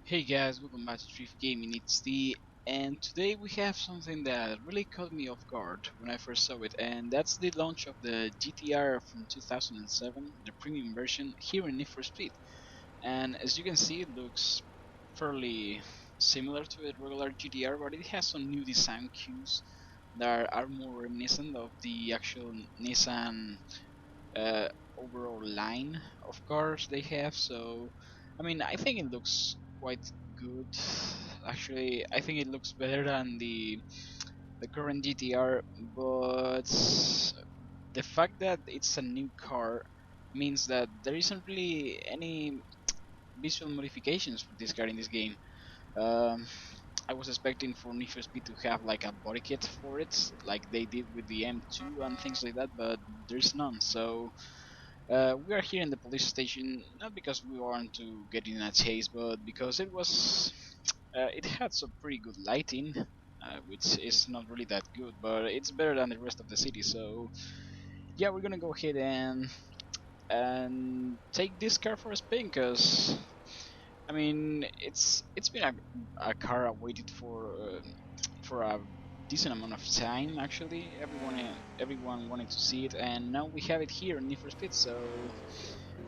Hey guys, welcome back to Thrift Gaming. It's D, and today we have something that really caught me off guard when I first saw it, and that's the launch of the GTR from 2007, the premium version, here in Need for Speed. And as you can see, it looks fairly similar to a regular GTR, but it has some new design cues that are more reminiscent of the actual Nissan uh, overall line of cars they have. So, I mean, I think it looks quite good. Actually, I think it looks better than the current GTR, but the fact that it's a new car means that there isn't really any visual modifications for this car in this game. Um, I was expecting for Need for Speed to have like a body kit for it, like they did with the M2 and things like that, but there's none. So we are here in the police station not because we want to get in a chase, but because it had some pretty good lighting, which is not really that good, but it's better than the rest of the city. So yeah, we're gonna go ahead and take this car for a spin, because I mean it's been a car I waited for a decent amount of time. Actually, everyone wanted to see it, and now we have it here in Need for Speed. So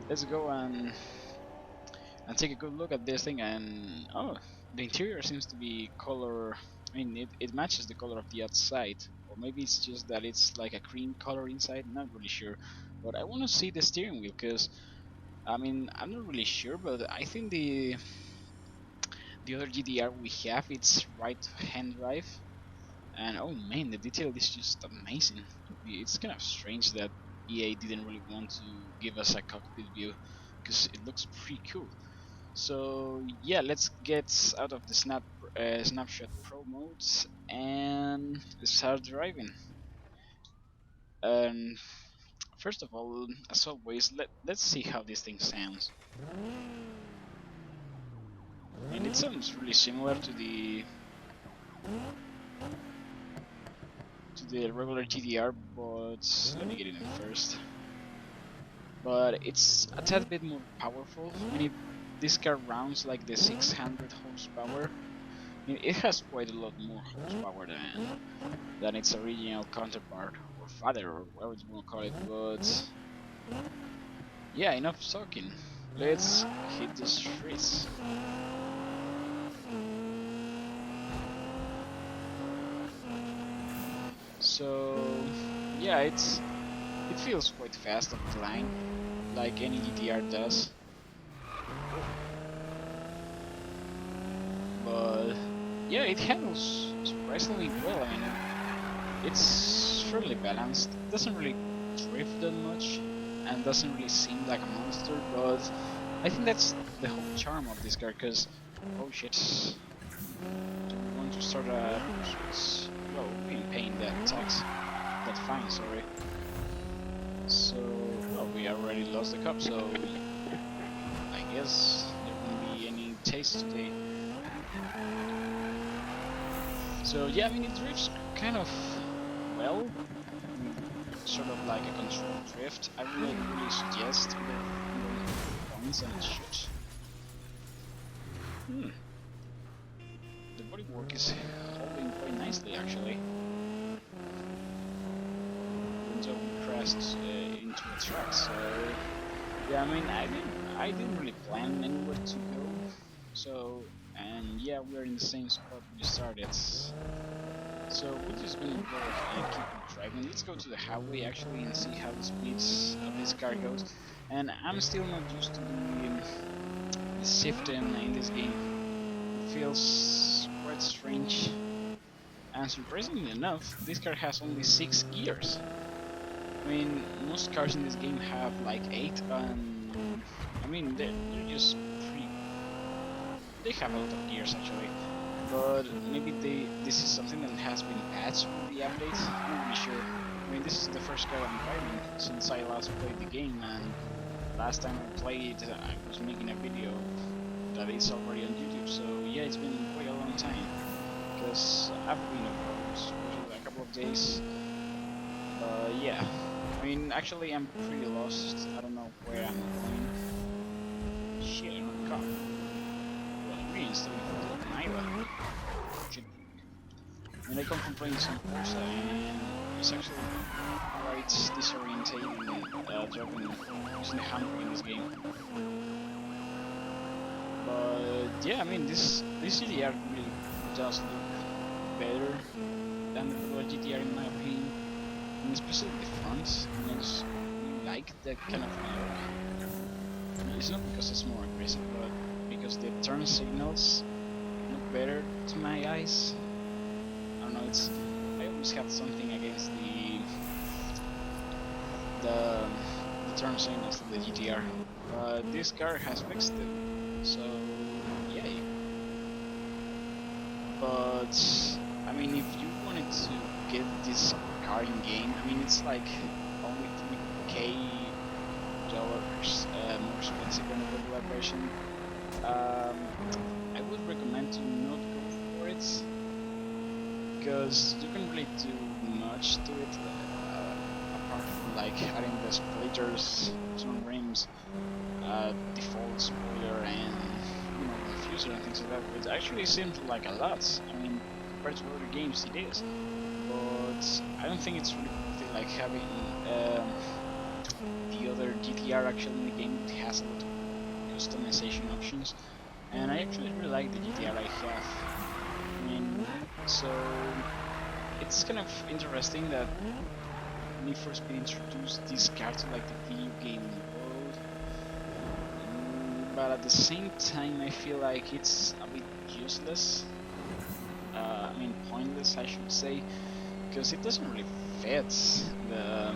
let's go and take a good look at this thing. And oh, the interior seems to be color. I mean, it matches the color of the outside, or maybe it's just that it's like a cream color inside. Not really sure, but I want to see the steering wheel, because I mean I'm not really sure, but I think the other GDR we have, it's right hand drive. And oh man, the detail is just amazing. It's kind of strange that EA didn't really want to give us a cockpit view, because it looks pretty cool. So yeah, let's get out of the snapshot pro modes and start driving. And first of all, as always, let's see how this thing sounds. And it sounds really similar to the regular GDR, but let me get it in first. But it's a tad bit more powerful. I mean, this car rounds like the 600 horsepower. I mean, it has quite a lot more horsepower than its original counterpart, or father, or whatever you want to call it. But yeah, enough talking. Let's hit the streets. So yeah, it feels quite fast off the line, like any GTR does. But yeah, it handles surprisingly well. I mean, it's fairly balanced. It doesn't really drift that much, and doesn't really seem like a monster. But I think that's the whole charm of this car. Cause oh shit, do we want to start a pursuit? Well, we've been paying that tax, that fine. Sorry. So well, we already lost the cup. So I guess there won't be any taste today. So yeah, I mean it drifts kind of well, sort of like a controlled drift. I wouldn't really suggest going points and shoot. Hmm. The bodywork is holding quite nicely actually. Until we crashed into a truck. So yeah, I mean I didn't really plan anywhere to go. So and yeah, we're in the same spot we started. So we're just gonna go and keep driving. Let's go to the highway actually and see how the speeds of this car goes. And I'm still not used to the shifting in this game. It feels quite strange. And surprisingly enough, this car has only 6 gears. I mean, most cars in this game have like 8, and I mean they're just pretty. They have a lot of gears actually. But maybe this is something that has been patched with the updates. I'm not really sure. I mean, this is the first car I'm driving since I last played the game, and last time I played, I was making a video that is already on YouTube. So yeah, it's been quite a long time because I've been abroad for a couple of days. But yeah, I mean, actually, I'm pretty lost. I don't know where I'm going. Shit, I'm caught. Well, I come from playing some Forza, and it's actually quite disorientating driving using the handbrake in this game. But yeah, I mean this GTR really does look better than the regular GTR in my opinion, and especially the front. I mean, I just really like that kind of look. I mean, it's not because it's more aggressive, but because the turn signals look better to my eyes. I don't know. I always have something against the the turn signals of the GTR, but this car has fixed it. So yay. But I mean, if you wanted to get this car in game, I mean, it's like only $3K more expensive than the regular version. Um, I would recommend to not go for it because you can really do much to it apart from like adding the splitters, some rims, default spoiler, and diffuser and things like that. It actually seems like a lot. I mean, compared to other games, it is, but I don't think it's really worth it. Like having the other GTR actually in the game, it has a lot of customization options, and I actually really like the GTR I have. I mean, so it's kind of interesting that Need for Speed introduced this car to like the video game world, but at the same time I feel like it's a bit useless. I mean pointless, I should say, because it doesn't really fit the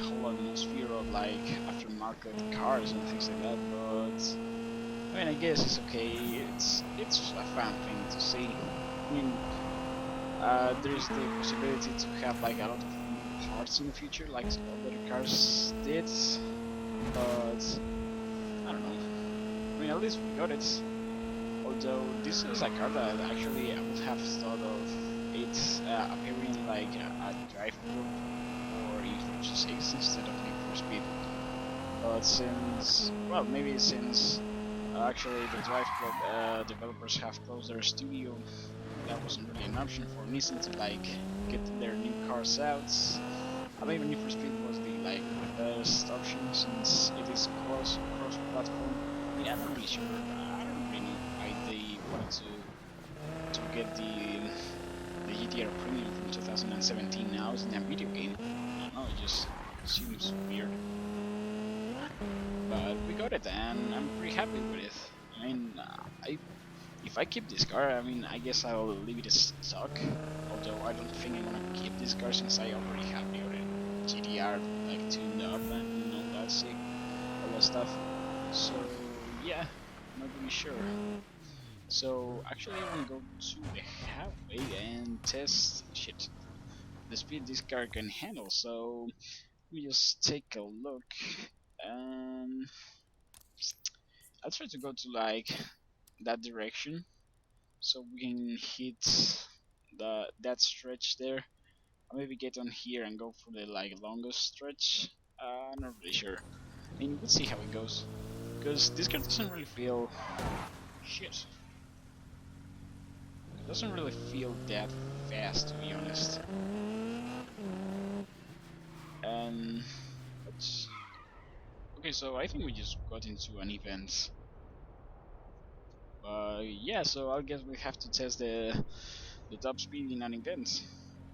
whole atmosphere of like aftermarket cars and things like that. But I mean, I guess it's okay. It's a fun thing to see. I mean, there's the possibility to have like a lot of new parts in the future, like other cars did. But I don't know. I mean, at least we got it. Although this is a car that actually I would have thought of it appearing like a drive group or in Forza 6 instead of Need for Speed. But since, well, maybe since actually the Drive Club developers have closed their studio, that wasn't really an option for Nissan to like get their new cars out. Maybe Need for Speed was the best option since it is cross-platform. I mean, I'm not really sure. I don't really know why they wanted to get the GTR Premium from 2017 now in a video game. I don't know, it just seems weird. But we got it, and I'm pretty happy with it. I mean, if I keep this car, I mean, I guess I'll leave it as stock. Although I don't think I'm gonna keep this car since I already have the other GTR like tuned up and all that shit, all that stuff. So yeah, not really sure. So actually, I want to go to the highway and test the speed this car can handle. So let me just take a look. Um, I'll try to go to like that direction so we can hit that stretch there. I'll maybe get on here and go for the like longest stretch. Not really sure. I mean, we'll see how it goes. Because this car doesn't really feel shit. It doesn't really feel that fast, to be honest. And okay, so I think we just got into an event. Yeah, so I guess we have to test the top speed in an event.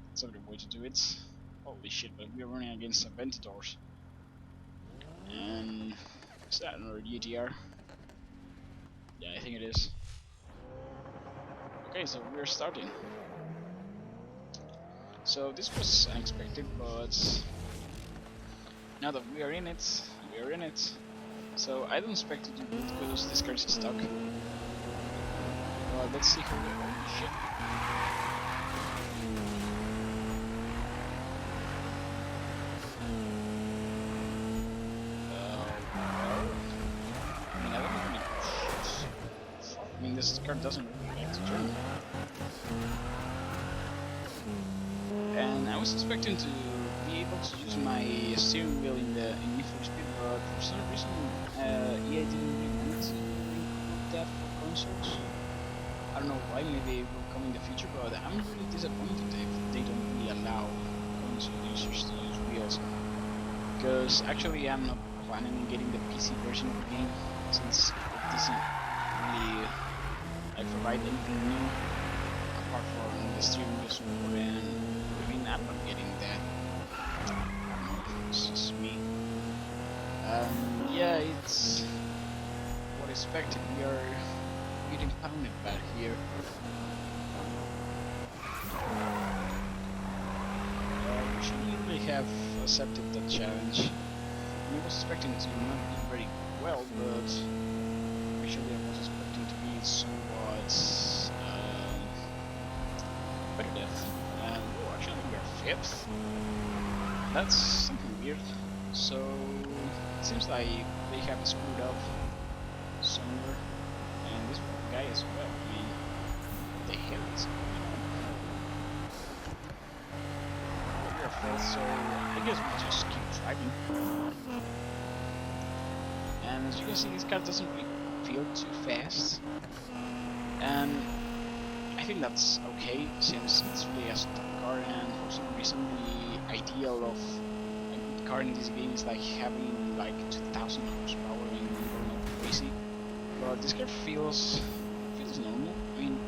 That's a good way to do it. Holy shit, but we're running against Aventadors. And is that another GTR? Yeah, I think it is. Okay, so we're starting. So this was unexpected, but now that we are in it, we are in it. So I don't expect to do good because this car is stuck. Well, let's see how we go. Holy shit. I mean, this car doesn't really like to turn. And I was expecting to be able to use my steering wheel in Need for Speed, but for some reason EA didn't really want to include that for consoles. I don't know why, maybe it will come in the future, but I'm really disappointed if they don't really allow console users to use wheels. Because actually, I'm not planning on getting the PC version of the game since it doesn't really like provide anything new apart from the steering wheel support. And I mean, I'm not getting that. I don't know, it's just me. Yeah, it's what expected. We are getting pounded back here. We shouldn't really have accepted that challenge. I was expecting to not do very well, but actually I was expecting to be somewhat competitive. And oh, actually we are fifth. That's something weird. So it seems like they have screwed up somewhere, and this guy as well. I mean, what the hell is going on? We are fifth, so I guess we just keep driving. And as you can see, this car doesn't really feel too fast, and I think that's okay since it's really a stock car, and for some reason the ideal of a good car in this game is like having like 2000 horsepower and going all crazy. But this car feels normal. I mean,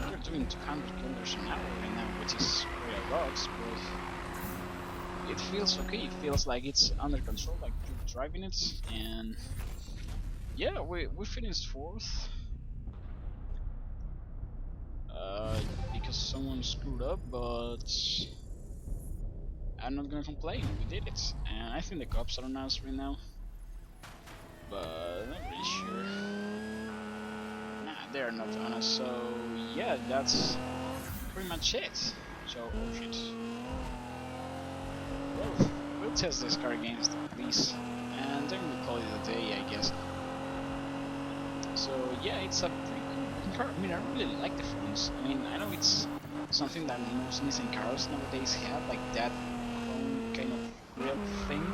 you're doing 200 kilometers an hour right now, which is quite a lot, but it feels okay. It feels like it's under control, like you're driving it, and yeah, we finished fourth. Because someone screwed up, but I'm not gonna complain. We did it, and I think the cops are on us right now, but I'm not really sure. Nah, they're not on us. So yeah, that's pretty much it. So oh shit. Well, we'll test this car against the police, and then we'll call it a day, I guess. So yeah, it's a pretty cool car. I mean, I really like the fronts. I mean, I know it's something that most Nissan cars nowadays have, like that chrome kind of grill thing.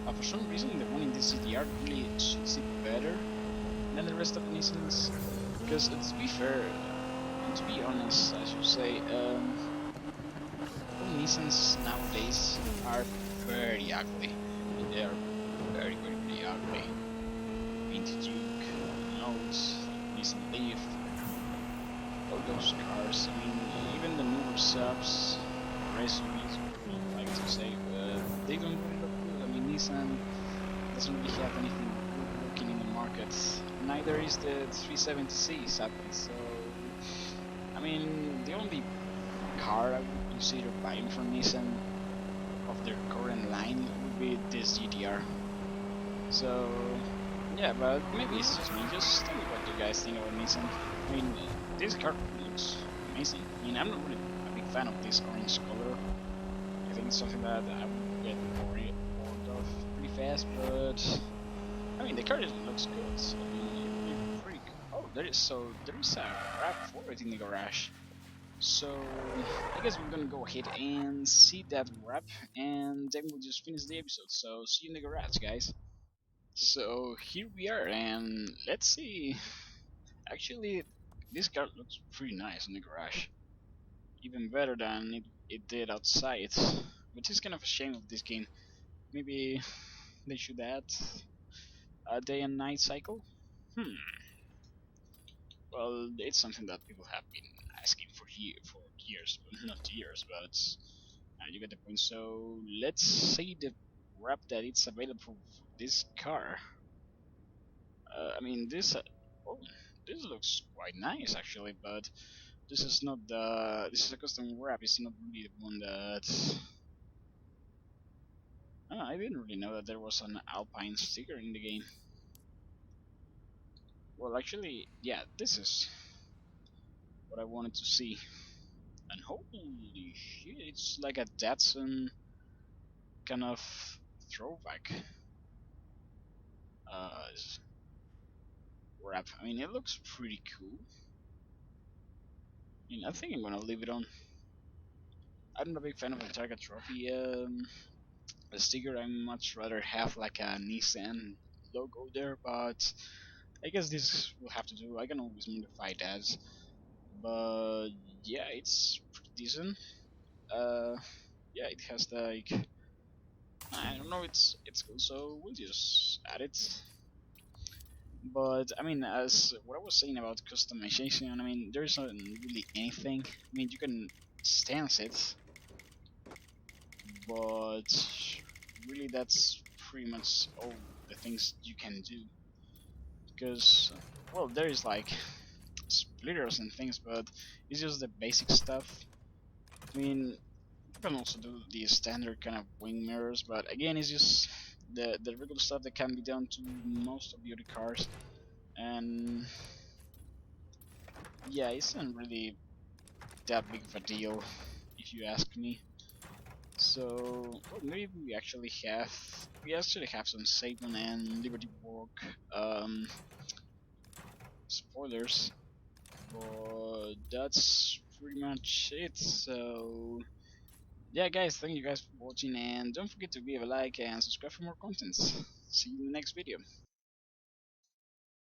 But for some reason, the one in this CDR really suits it better than the rest of the Nissans. Because to be fair, and to be honest, I should say, all Nissans nowadays are very ugly. I mean, they are very ugly. Vintage Duke, Notes, Nissan Leaf, all those cars. I mean, even the newer subs or SUVs, I like to say, they don't really look good. I mean, Nissan doesn't really have anything good looking in the market. Neither is the 370C, sadly. So, I mean, the only car I would consider buying from Nissan of their current line would be this GTR. So, yeah, but maybe it's just me. Just tell me what you guys think about Nissan. I mean, this car looks amazing. I mean, I'm not really a big fan of this orange color. I think it's something that I would get bored of pretty fast, but I mean, the car just looks good. So, I mean, it really pretty cool. Oh, there is a wrap for it in the garage. So I guess we're gonna go ahead and see that wrap, and then we'll just finish the episode. So see you in the garage, guys. So here we are, and let's see. Actually, this car looks pretty nice in the garage, even better than it did outside, which is kind of a shame of this game. Maybe they should add a day and night cycle. Hmm. Well, it's something that people have been asking for years, well, not years, but you get the point. So let's see the wrap that it's available for this car. I mean, oh, this looks quite nice actually, but this is a custom wrap. It's not really the one that. Oh, I didn't really know that there was an Alpine sticker in the game. Well, actually, yeah, this is what I wanted to see. And holy shit, it's like a Datsun kind of throwback uh, wrap. I mean, it looks pretty cool. I mean, I think I'm gonna leave it on. I'm not a big fan of the Target Trophy sticker. I much rather have like a Nissan logo there, but I guess this will have to do. I can always modify that. but yeah, it's pretty decent. Uh, yeah, it has like, I don't know, it's cool, so we'll just add it. But I mean, as what I was saying about customization, I mean, there isn't really anything. I mean, you can stance it, but really, that's pretty much all the things you can do. Because, well, there is like splitters and things, but it's just the basic stuff. I mean, you can also do the standard kind of wing mirrors, but again, it's just the regular stuff that can be done to most of the other cars. And yeah, it's not really that big of a deal, if you ask me. So, well, maybe we actually have some Satan and Liberty Walk spoilers, but that's pretty much it. So, yeah, guys, thank you guys for watching, and don't forget to give a like and subscribe for more contents. See you in the next video.